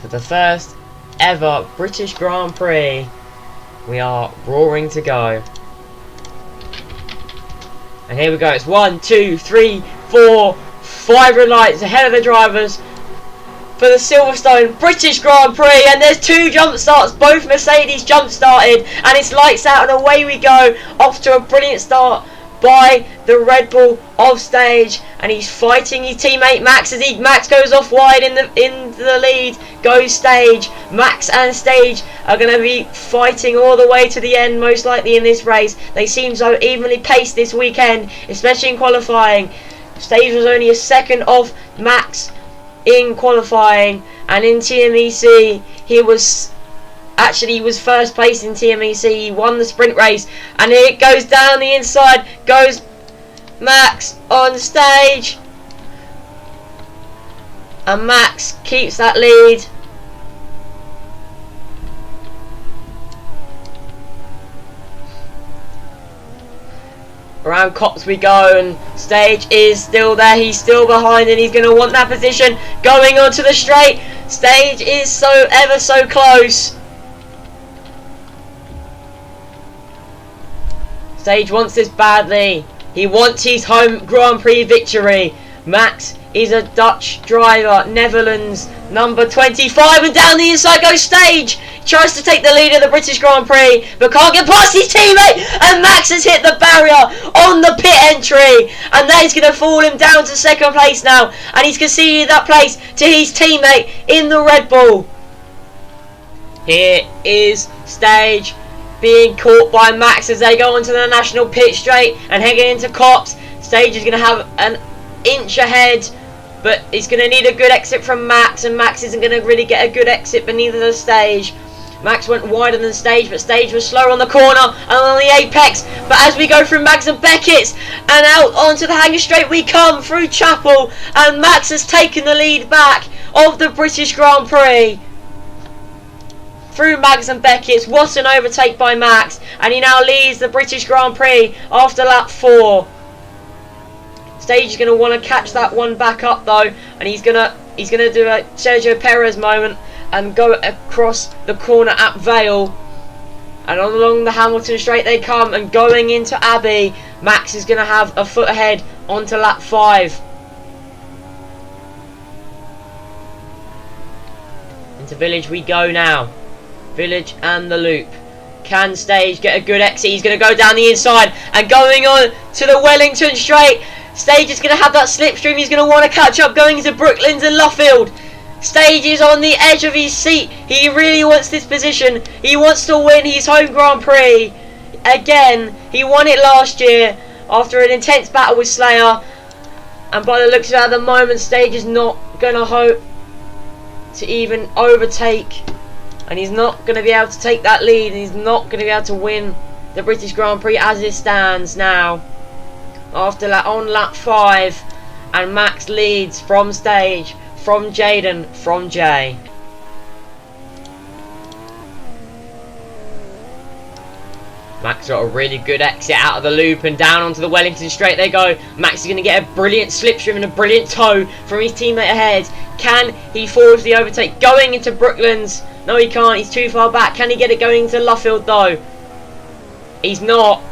for the first ever British Grand Prix. We are roaring to go. And here we go. It's 1, 2, 3, 4, 5 red lights ahead of the drivers for the Silverstone British Grand Prix. And there's 2 jump starts. Both Mercedes jump started. And it's lights out and away we go. Off to a brilliant start by the Red Bull off stage, and he's fighting his teammate Max as Max goes off wide in the lead. Goes Stage. Max and Stage are going to be fighting all the way to the end, most likely in this race. They seem so evenly paced this weekend, especially in qualifying. Stage was only a second off Max in qualifying, and in TMEC he was first place in TMEC. He won the sprint race, and it goes down the inside. Goes Max on Stage, and Max keeps that lead. Around Cops we go, and Stage is still there. He's still behind, and he's going to want that position. Going onto the straight. Stage is so ever so close. Stage wants this badly. He wants his home Grand Prix victory. Max is a Dutch driver, Netherlands, number 25, and down the inside goes Stage. Tries to take the lead of the British Grand Prix, but can't get past his teammate, and Max has hit the barrier on the pit entry, and that is going to fall him down to second place now, and he's conceded that place to his teammate in the Red Bull. Here is Stage being caught by Max as they go onto the national pit straight and heading into Cops. Stage is going to have an inch ahead, but he's going to need a good exit from Max, and Max isn't going to really get a good exit, but neither does Stage. Max went wider than Stage, but Stage was slower on the corner and on the apex. But as we go through Max and Beckett's and out onto the hangar straight we come through Chapel, and Max has taken the lead back of the British Grand Prix. Through Max and Beckett's, what an overtake by Max, and he now leads the British Grand Prix after lap 4. Stage is going to want to catch that one back up though, and he's going to do a Sergio Perez moment and go across the corner at Vale, and along the Hamilton straight they come, and going into Abbey, Max is going to have a foot ahead onto lap 5. Into Village we go now. Village and the loop. Can Stage get a good exit? He's going to go down the inside and going on to the Wellington straight. Stage is going to have that slipstream. He's going to want to catch up going into Brooklands and Luffield. Stage is on the edge of his seat. He really wants this position. He wants to win his home Grand Prix. Again, he won it last year after an intense battle with Slayer. And by the looks of it at the moment, Stage is not going to hope to even overtake. And he's not going to be able to take that lead, and he's not going to be able to win the British Grand Prix as it stands now. After that, on lap 5, and Max leads from Stage, from Jaden, from Jay. Max got a really good exit out of the loop, and down onto the Wellington straight they go. Max is going to get a brilliant slipstream and a brilliant tow from his teammate ahead. Can he forge the overtake going into Brooklands? No, he can't. He's too far back. Can he get it going into Luffield though? He's not.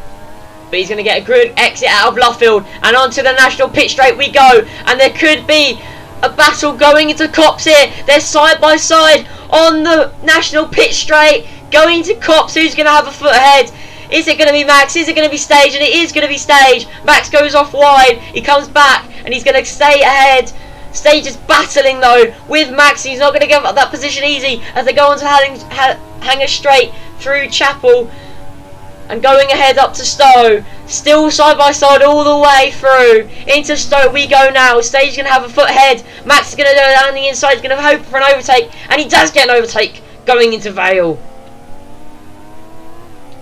But he's going to get a good exit out of Luffield, and onto the national pit straight we go. And there could be a battle going into Cops here. They're side by side on the national pit straight going to Cops. Who's going to have a foot ahead? Is it going to be Max? Is it going to be Stage? And it is going to be Stage. Max goes off wide. He comes back and he's going to stay ahead. Stage is battling though with Max. He's not going to give up that position easy as they go on to Hangar straight through Chapel and going ahead up to Stowe. Still side by side all the way through into Stowe we go now. Stage is going to have a foot ahead. Max is going to go down the inside. He's going to hope for an overtake, and he does get an overtake going into Vale.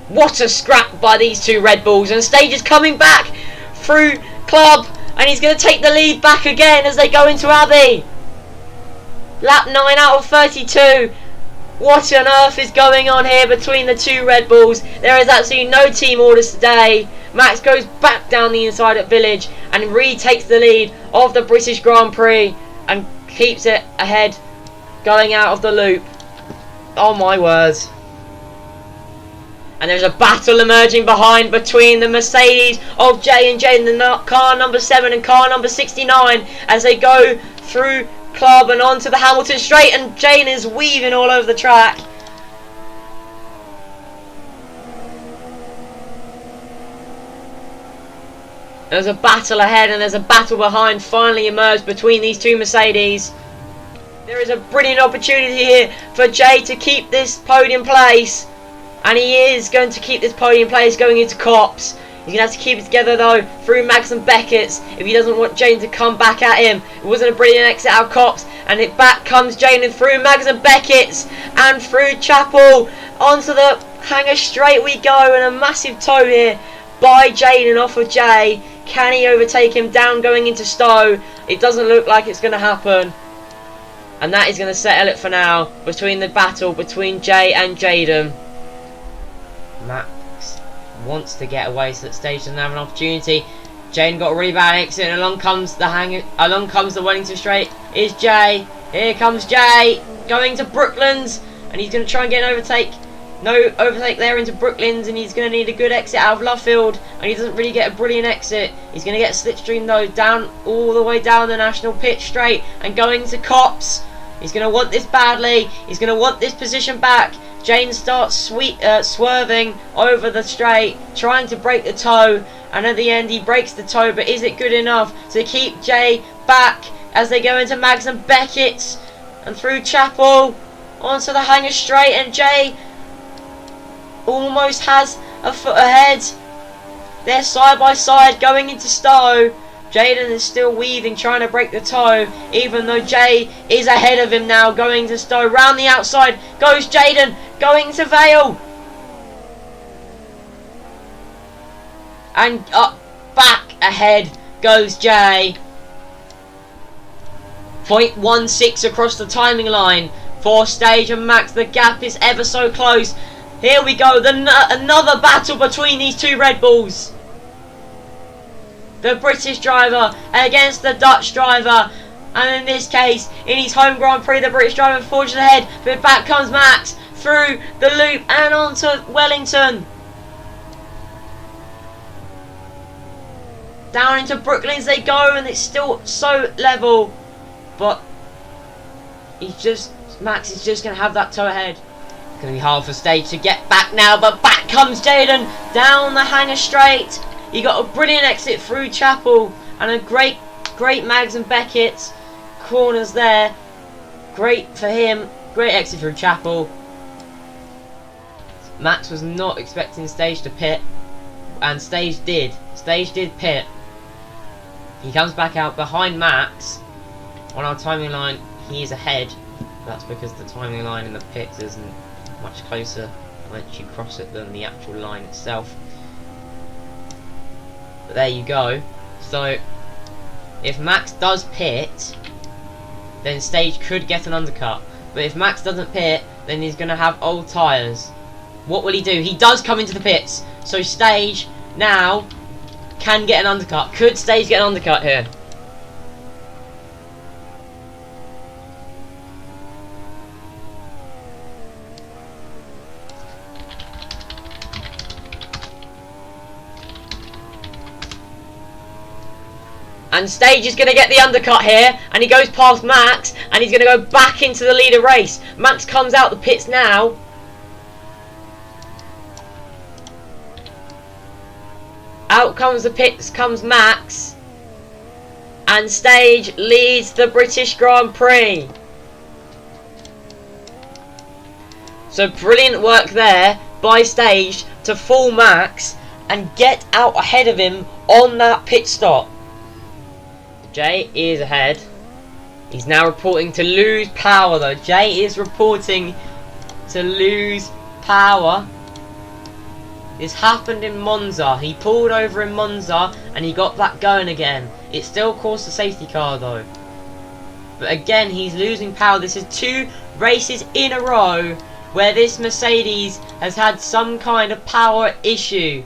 What a scrap by these two Red Bulls, and Stage is coming back through Club, and he's going to take the lead back again as they go into Abbey. Lap 9 out of 32. What on earth is going on here between the two Red Bulls? There is absolutely no team orders today. Max goes back down the inside at Village and retakes the lead of the British Grand Prix and keeps it ahead going out of the loop. Oh my word. And there's a battle emerging behind between the Mercedes of Jay and Jaden, the car number 7 and car number 69, as they go through Club and onto the Hamilton straight, and Jaden is weaving all over the track. There's a battle ahead and there's a battle behind finally emerged between these two Mercedes. There is a brilliant opportunity here for Jay to keep this podium place. And he is going to keep this podium place going into Cops. He's going to have to keep it together though through Max and Beckett's if he doesn't want Jane to come back at him. It wasn't a brilliant exit out of Cops. And it back comes Jane and through Max and Beckett's and through Chapel. Onto the hangar straight we go, and a massive toe here by Jaden off of Jay. Can he overtake him down going into Stowe? It doesn't look like it's going to happen. And that is going to settle it for now between the battle between Jay and Jaden. Max wants to get away so that Stage doesn't have an opportunity. Jane got a really bad exit, and along comes the Wellington straight. Is Jay. Here comes Jay going to Brooklands, and he's going to try and get an overtake. No overtake there into Brooklands, and he's going to need a good exit out of Lovefield, and he doesn't really get a brilliant exit. He's going to get a slipstream though down all the way down the National Pitch straight and going to Cops. He's going to want this badly. He's going to want this position back. Jane starts swerving over the straight, trying to break the toe, and at the end he breaks the toe, but is it good enough to keep Jay back as they go into Mags and Beckett's and through Chapel onto the hangar straight, and Jay almost has a foot ahead. They're side by side going into Stowe. Jaden is still weaving, trying to break the toe, even though Jay is ahead of him now, going to Stowe. Round the outside goes Jaden, going to Vale. And up, back ahead goes Jay. 0.16 across the timing line for Stage and Max. The gap is ever so close. Here we go, another battle between these two Red Bulls. The British driver against the Dutch driver, and in this case, in his home Grand Prix, the British driver forges ahead, but back comes Max through the loop and onto Wellington. Down into Brooklands they go, and it's still so level, but Max is just going to have that toe ahead. It's going to be hard for Stage to get back now, but back comes Jaden down the hangar straight. He got a brilliant exit through Chapel and a great Mags and Beckett corners there. Great for him. Great exit through Chapel. Max was not expecting Stage to pit, and Stage did. Stage did pit. He comes back out behind Max. On our timing line, he is ahead. That's because the timing line in the pits isn't much closer once you cross it than the actual line itself. But there you go. So if Max does pit, then Stage could get an undercut. But if Max doesn't pit, then he's going to have old tyres. What will he do? He does come into the pits. So Stage now can get an undercut. Could Stage get an undercut here? And Stage is going to get the undercut here, and he goes past Max, and he's going to go back into the leader race. Max comes out the pits now. Out comes the pits, comes Max, and Stage leads the British Grand Prix. So brilliant work there by Stage to fool Max and get out ahead of him on that pit stop. Jay is ahead. He's now reporting to lose power though. Jay is reporting to lose power. This happened in Monza. He pulled over in Monza and he got back going again. It still caused a safety car though. But again, he's losing power. This is 2 races in a row where this Mercedes has had some kind of power issue.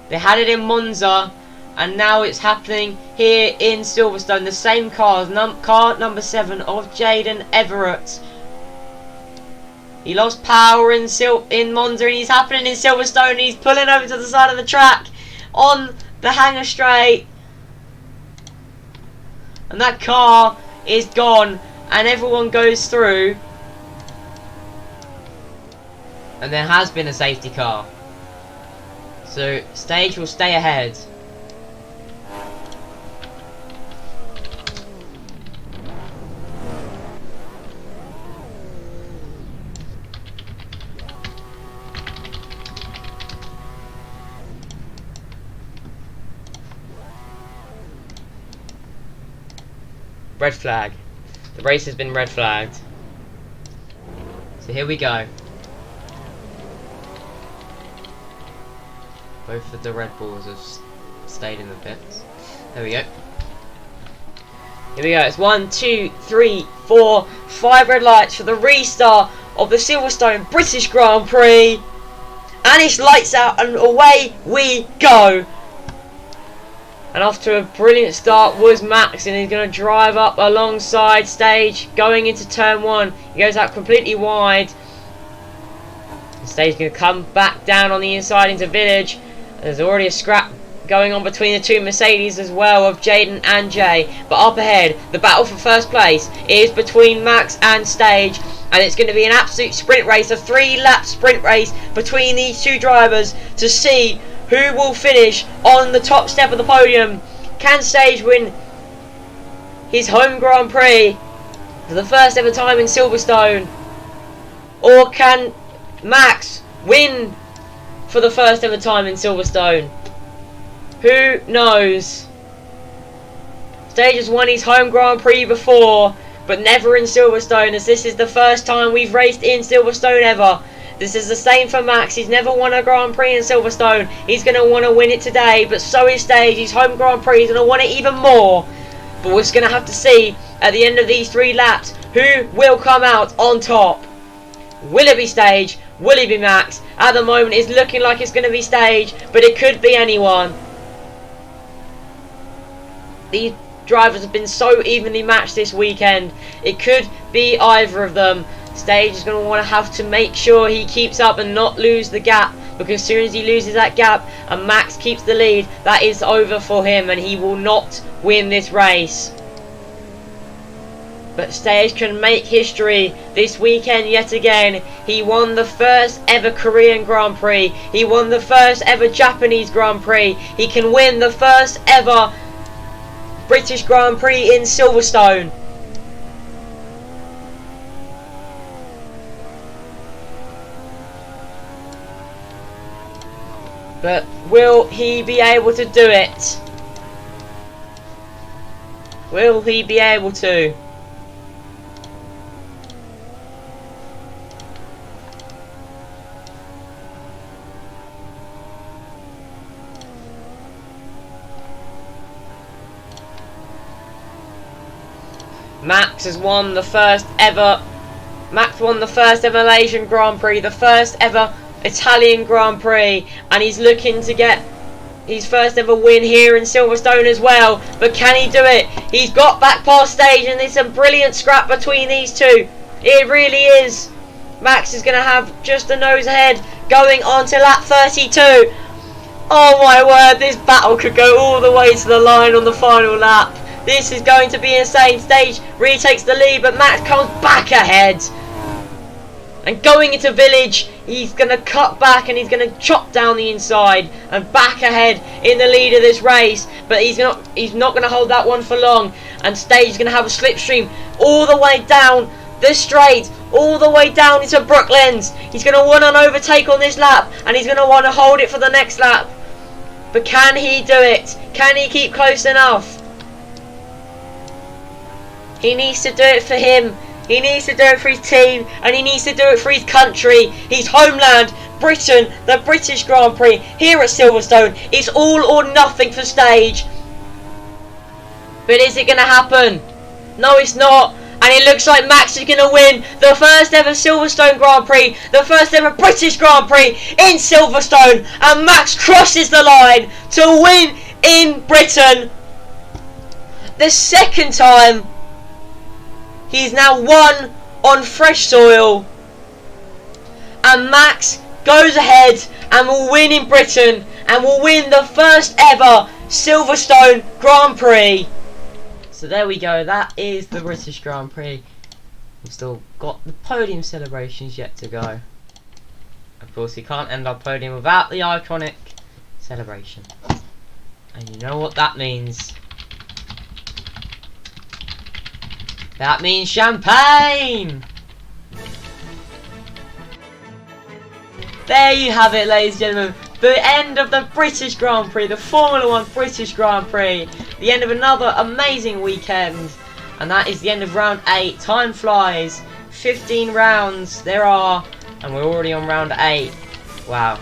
They had it in Monza, And now it's happening here in Silverstone. The same cars, car number 7 of Jaden Everett. He lost power in Monza, and he's happening in Silverstone. And he's pulling over to the side of the track on the hanger straight. And that car is gone, and everyone goes through. And there has been a safety car. So Stage will stay ahead. Red flag. The race has been red flagged. So here we go. Both of the Red Bulls have stayed in the pits. There we go. Here we go. It's 1, 2, 3, 4, 5 red lights for the restart of the Silverstone British Grand Prix. And it's lights out and away we go. And off to a brilliant start was Max, and he's going to drive up alongside Stage going into turn 1. He goes out completely wide. Stage is going to come back down on the inside into Village. There's already a scrap going on between the two Mercedes as well of Jaden and Jay. But up ahead, the battle for first place is between Max and Stage. And it's going to be an absolute sprint race, a 3-lap sprint race between these two drivers to see who will finish on the top step of the podium. Can Stage win his home Grand Prix for the first ever time in Silverstone? Or can Max win for the first ever time in Silverstone? Who knows? Stage has won his home Grand Prix before, but never in Silverstone, as this is the first time we've raced in Silverstone ever. This is the same for Max. He's never won a Grand Prix in Silverstone. He's going to want to win it today, but so is Stage. His home Grand Prix is going to want it even more. But we're just going to have to see at the end of these 3 laps who will come out on top. Will it be Stage? Will it be Max? At the moment it's looking like it's going to be Stage, but it could be anyone. These drivers have been so evenly matched this weekend. It could be either of them. Stage is going to want to have to make sure he keeps up and not lose the gap, because as soon as he loses that gap and Max keeps the lead, that is over for him and he will not win this race. But Stage can make history this weekend yet again. He won the first ever Korean Grand Prix. He won the first ever Japanese Grand Prix. He can win the first ever British Grand Prix in Silverstone. But will he be able to do it? Will he be able to? Max has won the first ever. Max won the first ever Malaysian Grand Prix, the first ever Italian Grand Prix, and he's looking to get his first ever win here in Silverstone as well. But can he do it? He's got back past Stage, and there's a brilliant scrap between these two. It really is. Max is going to have just a nose ahead going on to lap 32. Oh my word, this battle could go all the way to the line on the final lap. This is going to be insane. Stage retakes the lead, but Max comes back ahead. And going into Village, he's going to cut back and he's going to chop down the inside and back ahead in the lead of this race. But he's not going to hold that one for long. And Stage is going to have a slipstream all the way down the straight, all the way down into Brooklands. He's going to want an overtake on this lap, and he's going to want to hold it for the next lap. But can he do it? Can he keep close enough? He needs to do it for him. He needs to do it for his team, and he needs to do it for his country, his homeland, Britain. The British Grand Prix here at Silverstone. It's all or nothing for Stage. But is it going to happen? No, it's not. And it looks like Max is going to win the first ever Silverstone Grand Prix, the first ever British Grand Prix in Silverstone. And Max crosses the line to win in Britain. The second time he's now won on fresh soil. And Max goes ahead and will win in Britain and will win the first ever Silverstone Grand Prix. So there we go, that is the British Grand Prix. We've still got the podium celebrations yet to go. Of course, we can't end our podium without the iconic celebration. And you know what that means. That means champagne! There you have it, ladies and gentlemen. The end of the British Grand Prix, the Formula 1 British Grand Prix. The end of another amazing weekend. And that is the end of round 8. Time flies. 15 rounds there are. And we're already on round 8. Wow.